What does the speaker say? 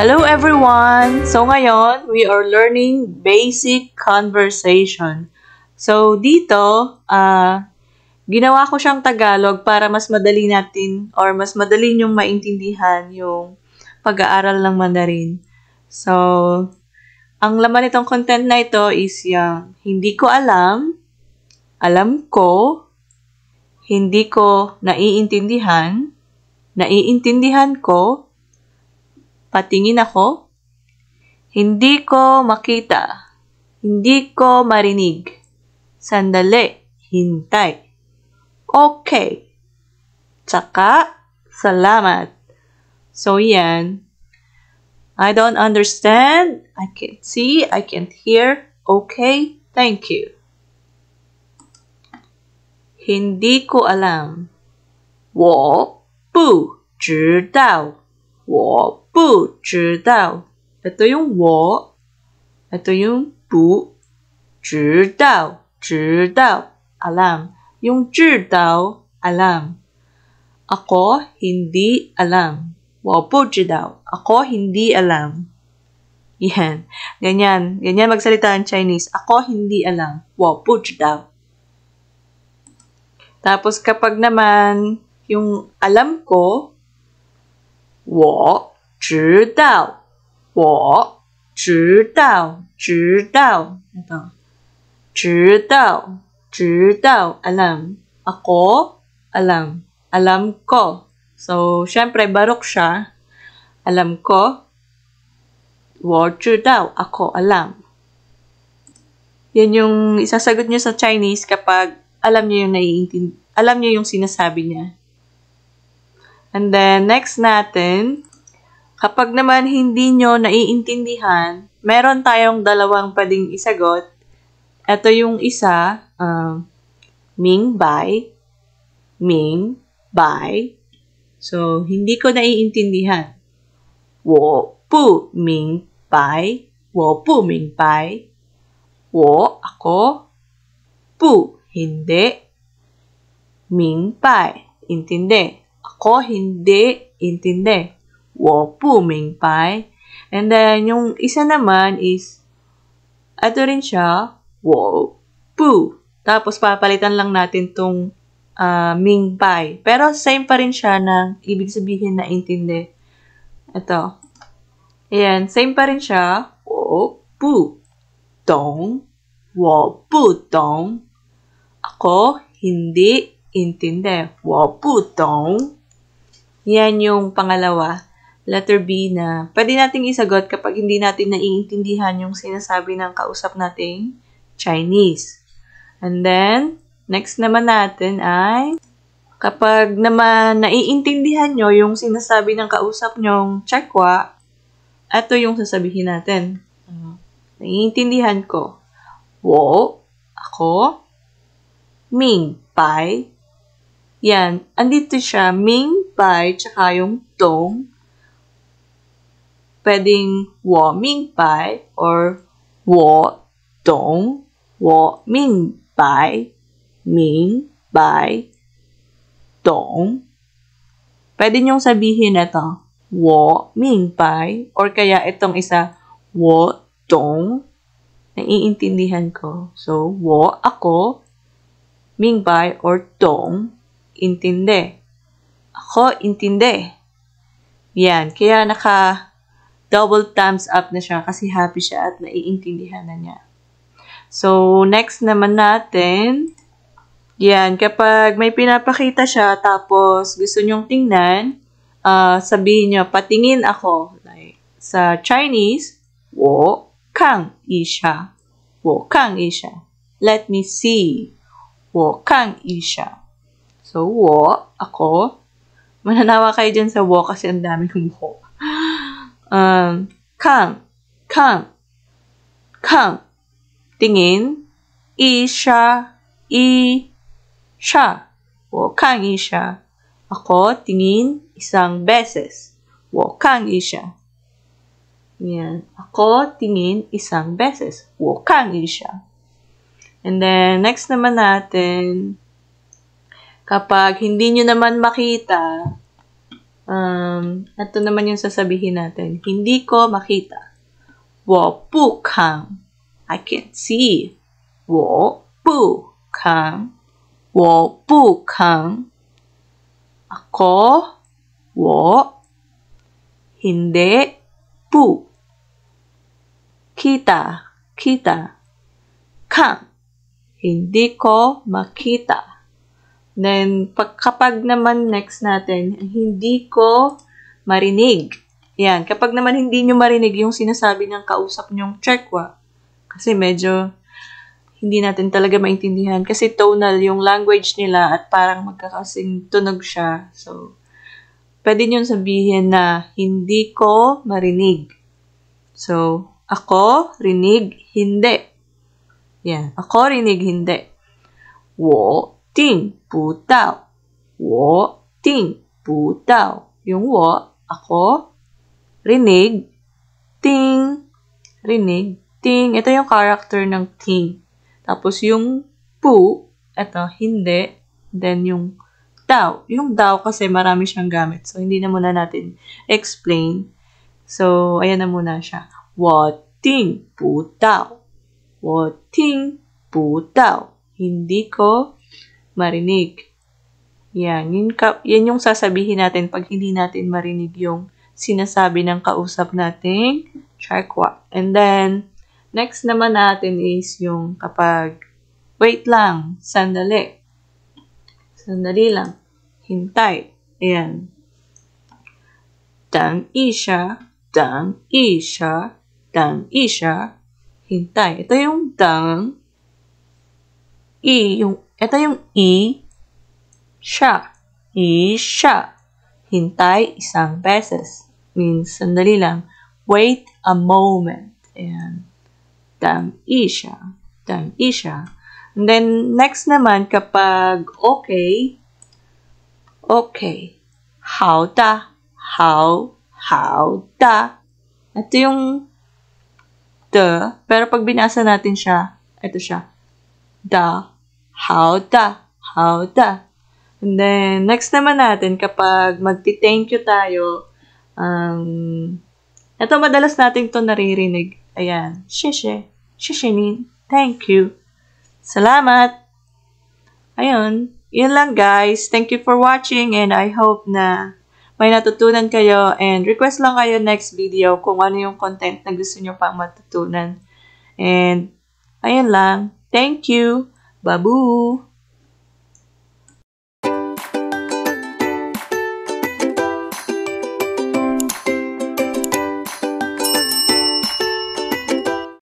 Hello everyone! So ngayon, we are learning basic conversation. So dito, ginawa ko siyang Tagalog para mas madali natin or mas madali niyong maintindihan yung pag-aaral ng Mandarin. So, ang laman nitong content na ito is yung hindi ko alam, alam ko, hindi ko naiintindihan, naiintindihan ko, patingin ako, hindi ko makita, hindi ko marinig, sandali, hintay, okay, tsaka, salamat. So, yan. I don't understand, I can't see, I can't hear, okay, thank you. Hindi ko alam. 我不知道。我不知道。Ito yung 我， ito yung 不知道，知道，alam. Yung 知道, alam. Ako, hindi alam. 我不知道. Ako, hindi alam. Yan. Ganyan. Ganyan magsalita ang Chinese. Ako, hindi alam. 我不知道. Tapos kapag naman yung alam ko, 我知道，我知道，知道。Ito. 知道，知道, alam. Ako, alam. Alam ko. So, syempre, barok siya. Alam ko. 我知道, ako, alam. Yan yung isasagot nyo sa Chinese kapag alam nyo yung alam nyo yung sinasabi niya. And then, next natin, kapag naman hindi nyo naiintindihan, meron tayong dalawang pwedeng isagot. Ito yung isa, Ming Bai. Ming Bai. So, hindi ko naiintindihan. 我不明白. 我不明白. 我, ako. 不, hindi. 明白, intindi. Ako, hindi, intindi. 我不明白. And then, yung isa naman is, ito rin siya, 我不. Tapos, papalitan lang natin tong 明白. Pero, same pa rin siya ng ibig sabihin na intindi. Ito. Ayan, same pa rin siya. 我不懂. 我不懂. Ako, hindi, intindi. 我不懂. Yan yung pangalawa. Letter B na pwede nating isagot kapag hindi natin naiintindihan yung sinasabi ng kausap nating Chinese. And then, next naman natin ay kapag naman naiintindihan nyo yung sinasabi ng kausap nyong Chekwa, ito yung sasabihin natin. Naiintindihan ko. 我, ako. 明白. Yan. Andito siya. 明白, tsaka yung 懂. Pwedeng 我明白 or 我懂. 我明白. 明白. 懂. Pwede niyong sabihin ito. 我明白. Or kaya itong isa. 我懂. Naiintindihan ko. So, 我, ako. 明白 or 懂. Intindi. Ako, intindi. Yan. Kaya double thumbs up na siya kasi happy siya at naiintindihan na niya. So, next naman natin. Yan. Kapag may pinapakita siya tapos gusto nyong tingnan, sabihin nyo, patingin ako. Like, sa Chinese, 我看一下. 我看一下. Let me see. 我看一下. So, 我, ako. Mananawa kayo dyan sa 我 kasi ang dami kong 我. 看, 看, 看. Tingin. 一下, 一下. 我看一下. Ako, tingin, isang beses. 我看一下. Yan. Ako, tingin, isang beses. 我看一下. And then, next naman natin, kapag hindi nyo naman makita, Ito naman yung sasabihin natin. Hindi ko makita. 我不看. I can't see. 我不看. 我不看. Ako. 我. Hindi. 不. Kita. Kita. Kan. Hindi ko makita. Then, kapag naman next natin, hindi ko marinig. Yan. Kapag naman hindi nyo marinig yung sinasabi ng kausap nyong Chekwa, kasi medyo hindi natin talaga maintindihan. Kasi tonal yung language nila at parang magkakasing tunog siya. So, pwede nyo sabihin na hindi ko marinig. So, ako, rinig, hindi. Yan. Ako, rinig, hindi. 我听不到. 我听不到. Yung 我, ako, rinig, ting, rinig, ting. Ito yung character ng ting. Tapos yung pu, ito, hindi. Then yung dao. Yung dao kasi marami siyang gamit. So, hindi na muna natin explain. So, ayan na muna siya. 我听不到. 我听不到. Hindi ko marinig. Yan. Yan yung sasabihin natin pag hindi natin marinig yung sinasabi ng kausap nating Chekwa. And then, next naman natin is yung kapag, wait lang, sandali. Sandali lang. Hintay. Ayan. 等一下, 等一下, 等一下. Hintay. Ito yung dang, ito yung siya. Siya. Hintay, isang beses. Means, sandali lang. Wait a moment. Ayan. 等一下. 等一下. And then, next naman, kapag okay, okay. 好的. 好的. Ito yung the, pero pag binasa natin siya, ito siya. Da. 好的. 好的. And then, next naman natin, kapag magti-thank you tayo, ito madalas natin to naririnig. Ayan. 谢谢. 谢谢你. Thank you. Salamat. Ayun. Yun lang, guys. Thank you for watching and I hope na may natutunan kayo and request lang kayo next video kung ano yung content na gusto nyo pang matutunan. And, ayun lang. Thank you. Babu!